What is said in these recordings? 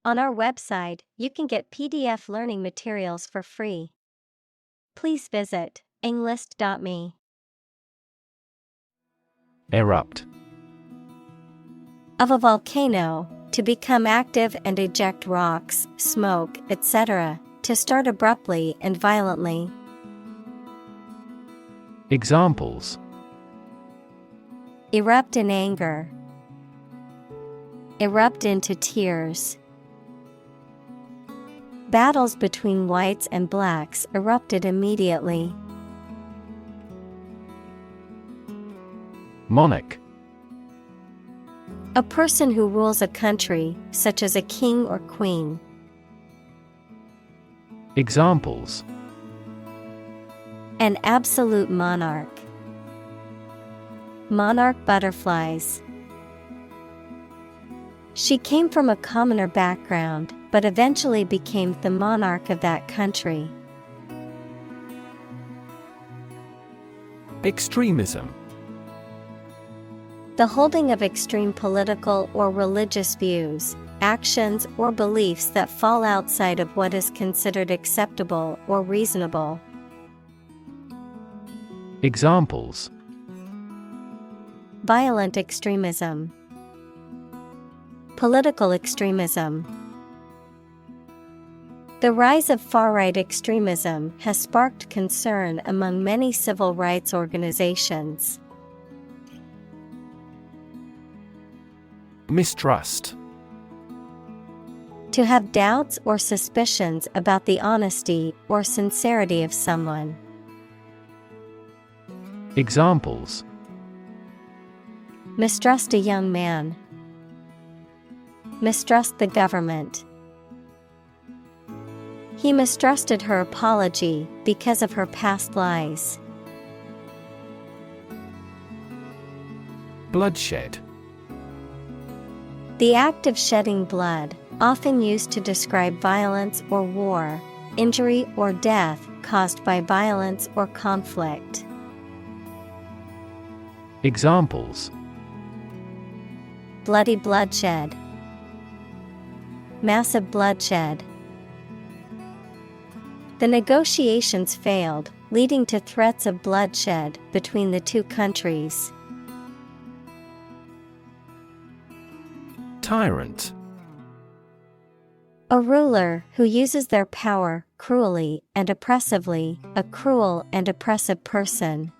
On our website, you can get PDF learning materials for free. Please visit englist.me. Erupt. Of a volcano, to become active and eject rocks, smoke, etc., to start abruptly and violently. Examples: Erupt in anger. Erupt into tears. Battles between whites and blacks erupted immediately. Monarch. A person who rules a country, such as a king or queen. Examples: An absolute monarch. Monarch butterflies. She came from a commoner background, but eventually became the monarch of that country. Extremism. The holding of extreme political or religious views, actions, or beliefs that fall outside of what is considered acceptable or reasonable. Examples: Violent extremism. Political extremism. The rise of far-right extremism has sparked concern among many civil rights organizations. Mistrust. To have doubts or suspicions about the honesty or sincerity of someone. Examples: Mistrust a young man. Mistrust the government. He mistrusted her apology because of her past lies. Bloodshed. The act of shedding blood, often used to describe violence or war, injury or death caused by violence or conflict. Examples: Bloody bloodshed. Massive bloodshed. The negotiations failed, leading to threats of bloodshed between the two countries. Tyrant. A ruler who uses their power cruelly and oppressively, a cruel and oppressive person.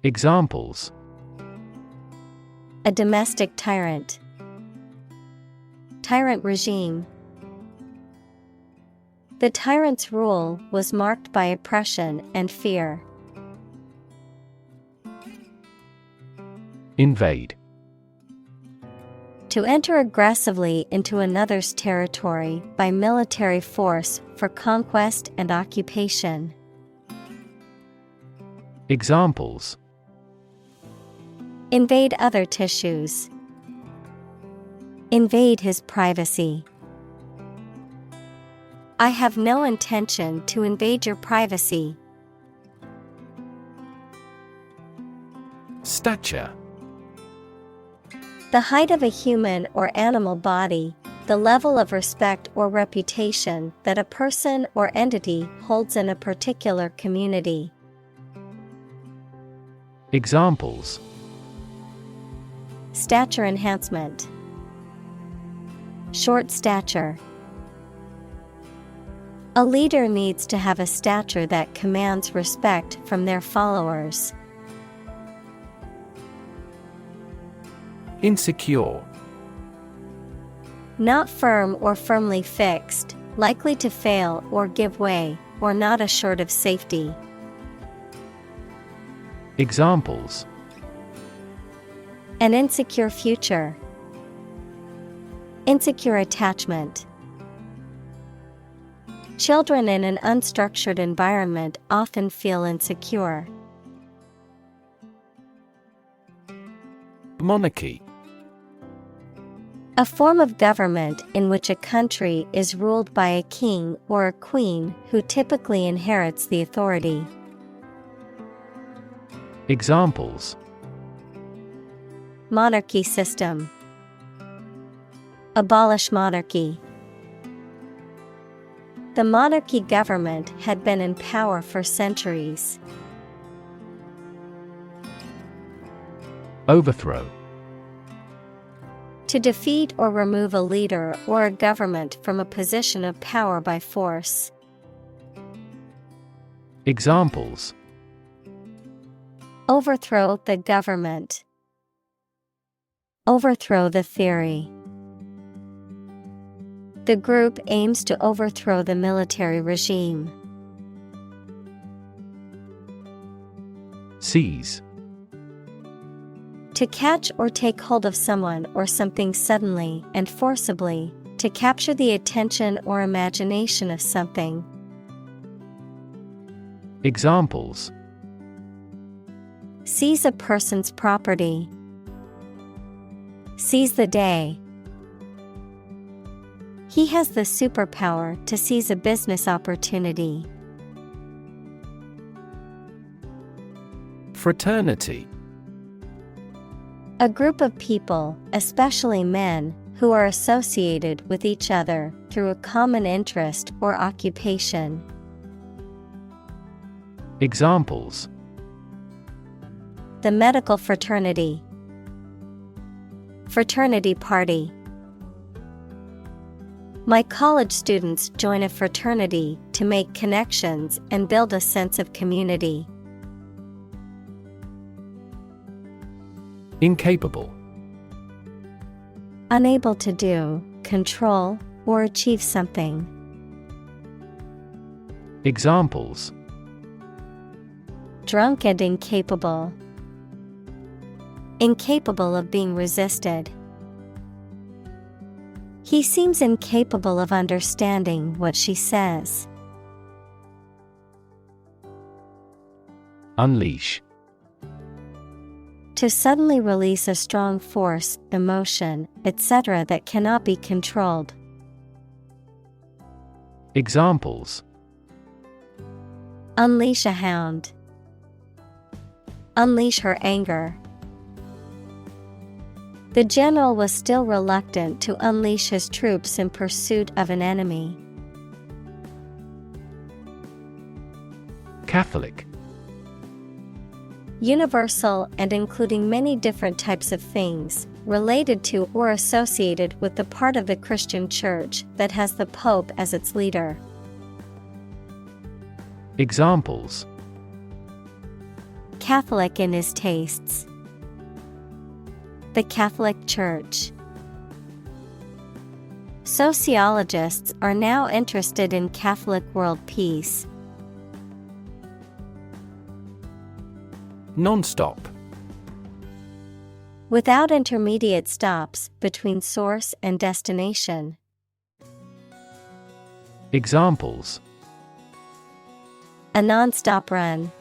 Examples: A domestic tyrant. Tyrant regime. The tyrant's rule was marked by oppression and fear. Invade. To enter aggressively into another's territory by military force for conquest and occupation. Examples: Invade other tissues. Invade his privacy. I have no intention to invade your privacy. Stature. The height of a human or animal body, the level of respect or reputation that a person or entity holds in a particular community. Examples: Stature enhancement. Short stature. A leader needs to have a stature that commands respect from their followers. Insecure. Not firm or firmly fixed, likely to fail or give way, or not assured of safety. Examples: An insecure future. Insecure attachment. Children in an unstructured environment often feel insecure. Monarchy. A form of government in which a country is ruled by a king or a queen who typically inherits the authority. Examples: Monarchy system. Abolish monarchy. The monarchy government had been in power for centuries. Overthrow. To defeat or remove a leader or a government from a position of power by force. Examples: Overthrow the government. Overthrow the theory. The group aims to overthrow the military regime. Seize. To catch or take hold of someone or something suddenly and forcibly, to capture the attention or imagination of something. Examples: Seize a person's property. Seize the day. He has the superpower to seize a business opportunity. Fraternity. A group of people, especially men, who are associated with each other through a common interest or occupation. Examples: The medical fraternity. Fraternity party. My college students join a fraternity to make connections and build a sense of community. Incapable. Unable to do, control, or achieve something. Examples: Drunk and incapable. Incapable of being resisted. He seems incapable of understanding what she says. Unleash. To suddenly release a strong force, emotion, etc. that cannot be controlled. Examples: Unleash a hound. Unleash her anger. The general was still reluctant to unleash his troops in pursuit of an enemy. Catholic. Universal and including many different types of things, related to or associated with the part of the Christian Church that has the Pope as its leader. Examples: Catholic in his tastes. The Catholic Church. Sociologists are now interested in Catholic world peace. Non-stop. Without intermediate stops between source and destination. Examples: A non-stop run.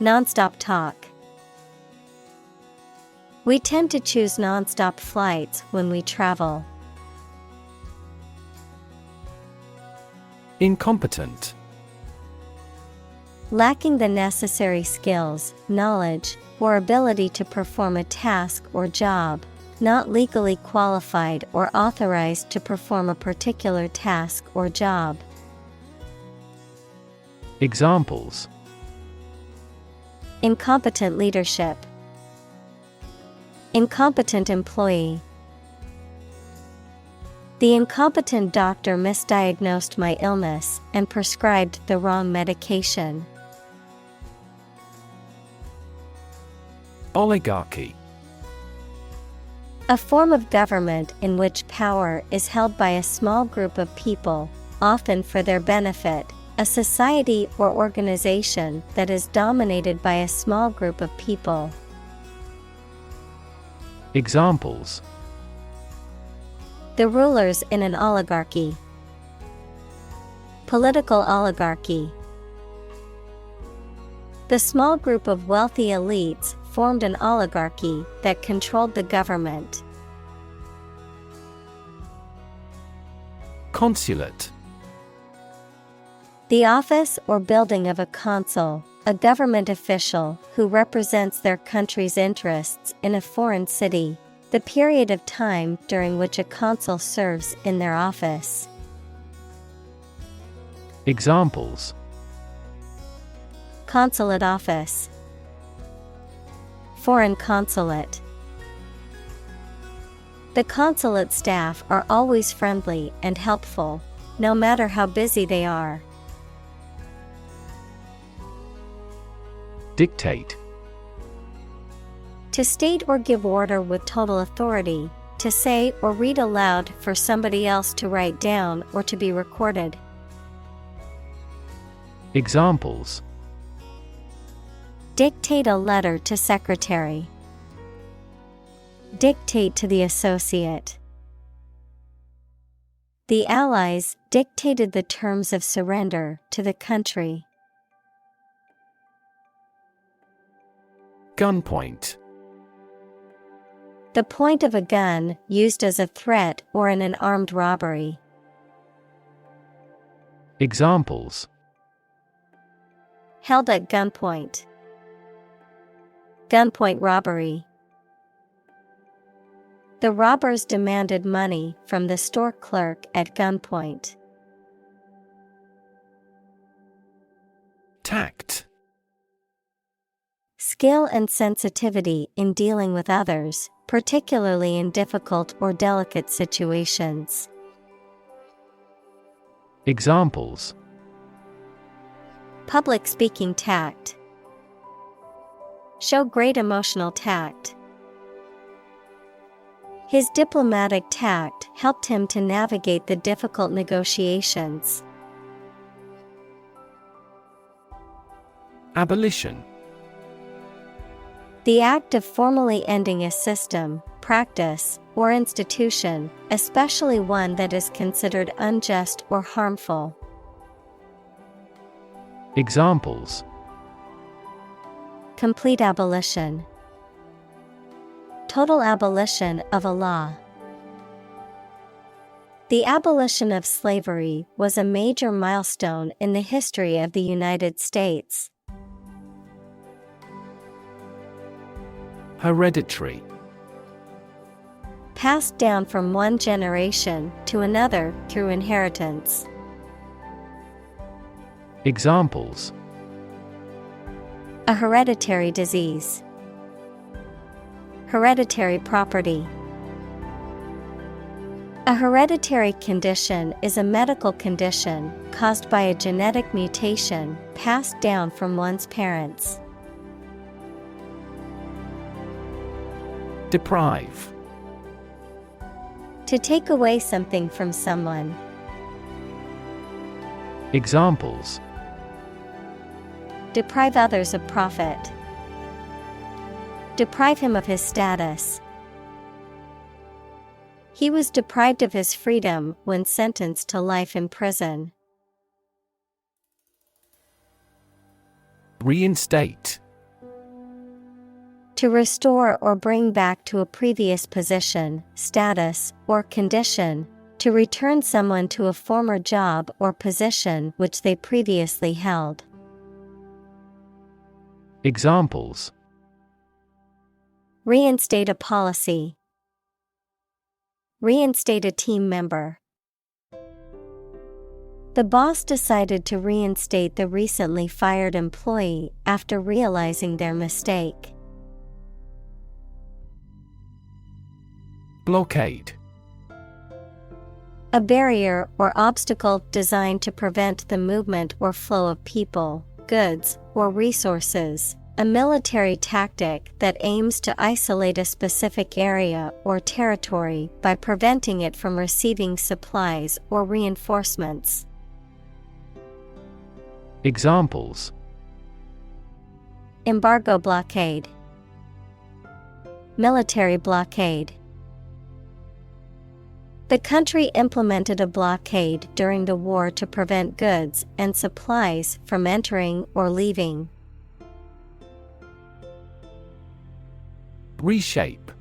Non-stop talk. We tend to choose non-stop flights when we travel. Incompetent. Lacking the necessary skills, knowledge, or ability to perform a task or job, not legally qualified or authorized to perform a particular task or job. Examples: Incompetent leadership. Incompetent employee. The incompetent doctor misdiagnosed my illness and prescribed the wrong medication. Oligarchy. A form of government in which power is held by a small group of people, often for their benefit, a society or organization that is dominated by a small group of people. Examples: The rulers in an oligarchy. Political oligarchy. The small group of wealthy elites formed an oligarchy that controlled the government. Consulate. The office or building of a consul, a government official who represents their country's interests in a foreign city, The period of time during which a consul serves in their office. Examples: Consulate office. Foreign consulate. The consulate staff are always friendly and helpful, no matter how busy they are. Dictate. To state or give order with total authority, to say or read aloud for somebody else to write down or to be recorded. Examples: Dictate a letter to secretary. Dictate to the associate. The Allies dictated the terms of surrender to the country. Gunpoint. The point of a gun used as a threat or in an armed robbery. Examples: Held at gunpoint. Gunpoint robbery. The robbers demanded money from the store clerk at gunpoint. Tact. Skill and sensitivity in dealing with others, particularly in difficult or delicate situations. Examples: Public speaking tact. Show great emotional tact. His diplomatic tact helped him to navigate the difficult negotiations. Abolition. The act of formally ending a system, practice, or institution, especially one that is considered unjust or harmful. Examples: Complete abolition. Total abolition of a law. The abolition of slavery was a major milestone in the history of the United States. Hereditary. Passed down from one generation to another through inheritance. Examples: A hereditary disease. Hereditary property. A hereditary condition is a medical condition caused by a genetic mutation passed down from one's parents. Deprive. To take away something from someone. Examples: Deprive others of profit. Deprive him of his status. He was deprived of his freedom when sentenced to life in prison. Reinstate. To restore or bring back to a previous position, status, or condition, to return someone to a former job or position which they previously held. Examples: Reinstate a policy. Reinstate a team member. The boss decided to reinstate the recently fired employee after realizing their mistake. Blockade. A barrier or obstacle designed to prevent the movement or flow of people, goods, or resources. A military tactic that aims to isolate a specific area or territory by preventing it from receiving supplies or reinforcements. Examples: Embargo blockade. Military blockade. The country implemented a blockade during the war to prevent goods and supplies from entering or leaving. Reshape.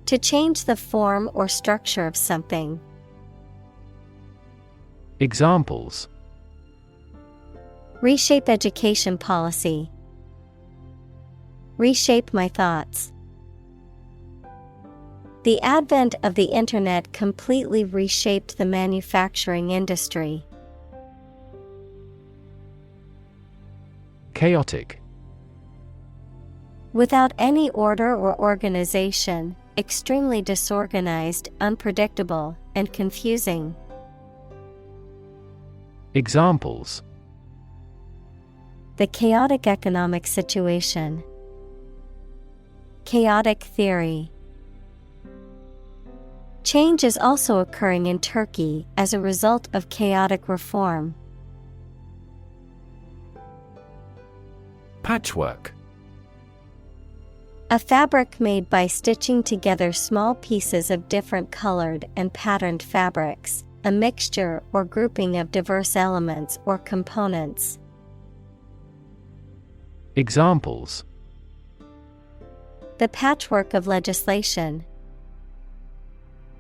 To change the form or structure of something. Examples: Reshape education policy. Reshape my thoughts. The advent of the Internet completely reshaped the manufacturing industry. Chaotic. Without any order or organization, extremely disorganized, unpredictable, and confusing. Examples: The chaotic economic situation. Chaotic theory. Change is also occurring in Turkey as a result of chaotic reform. Patchwork. A fabric made by stitching together small pieces of different colored and patterned fabrics, a mixture or grouping of diverse elements or components. Examples: The patchwork of legislation.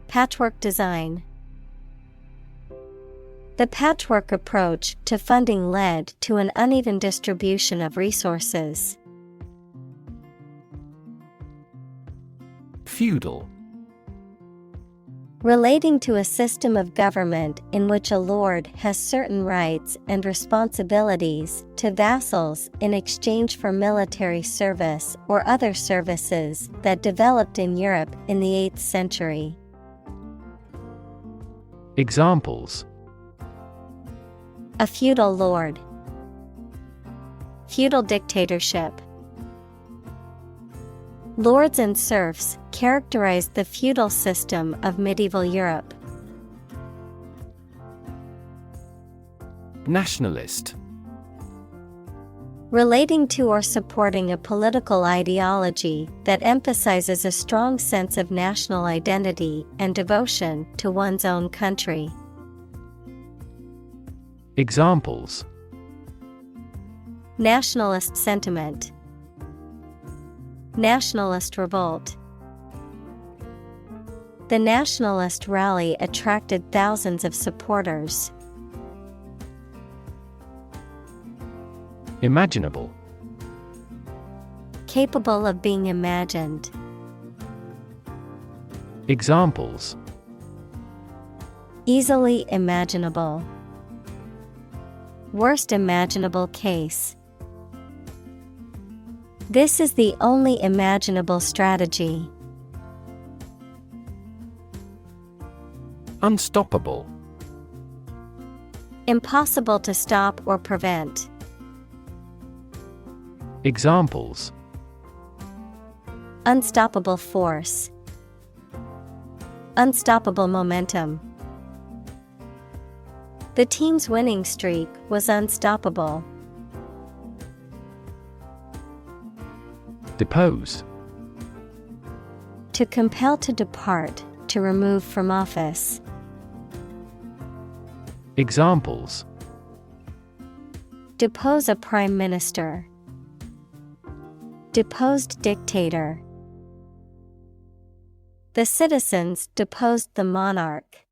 Patchwork design. The patchwork approach to funding led to an uneven distribution of resources. Feudal. Relating to a system of government in which a lord has certain rights and responsibilities to vassals in exchange for military service or other services that developed in Europe in the 8th century. Examples: A feudal lord. Feudal dictatorship. Lords and serfs characterized the feudal system of medieval Europe. Nationalist. Relating to or supporting a political ideology that emphasizes a strong sense of national identity and devotion to one's own country. Examples: Nationalist sentiment. Nationalist revolt. The nationalist rally attracted thousands of supporters. Imaginable. Capable of being imagined. Examples: Easily imaginable. Worst imaginable case. This is the only imaginable strategy. Unstoppable. Impossible to stop or prevent. Examples: Unstoppable force. Unstoppable momentum. The team's winning streak was unstoppable. Depose. To compel to depart, to remove from office. Examples: Depose a prime minister. Deposed dictator. The citizens deposed the monarch.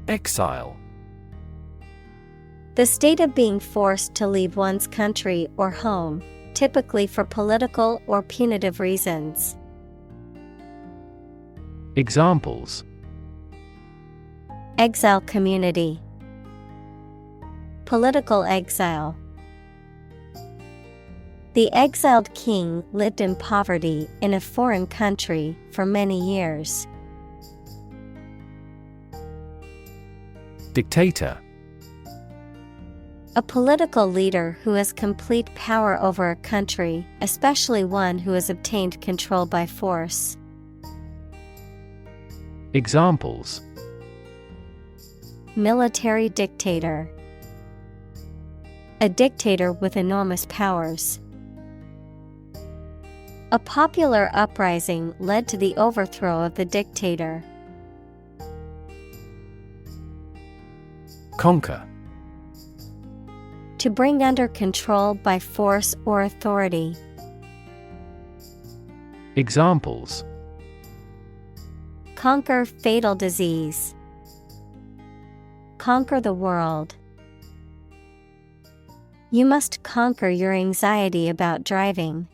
Exile. The state of being forced to leave one's country or home, typically for political or punitive reasons. Examples: Exile community. Political exile. The exiled king lived in poverty in a foreign country for many years. Dictator. A political leader who has complete power over a country, especially one who has obtained control by force. Examples: Military dictator. A dictator with enormous powers. A popular uprising led to the overthrow of the dictator. Conquer. To bring under control by force or authority. Examples: Conquer fatal disease. Conquer the world. You must conquer your anxiety about driving.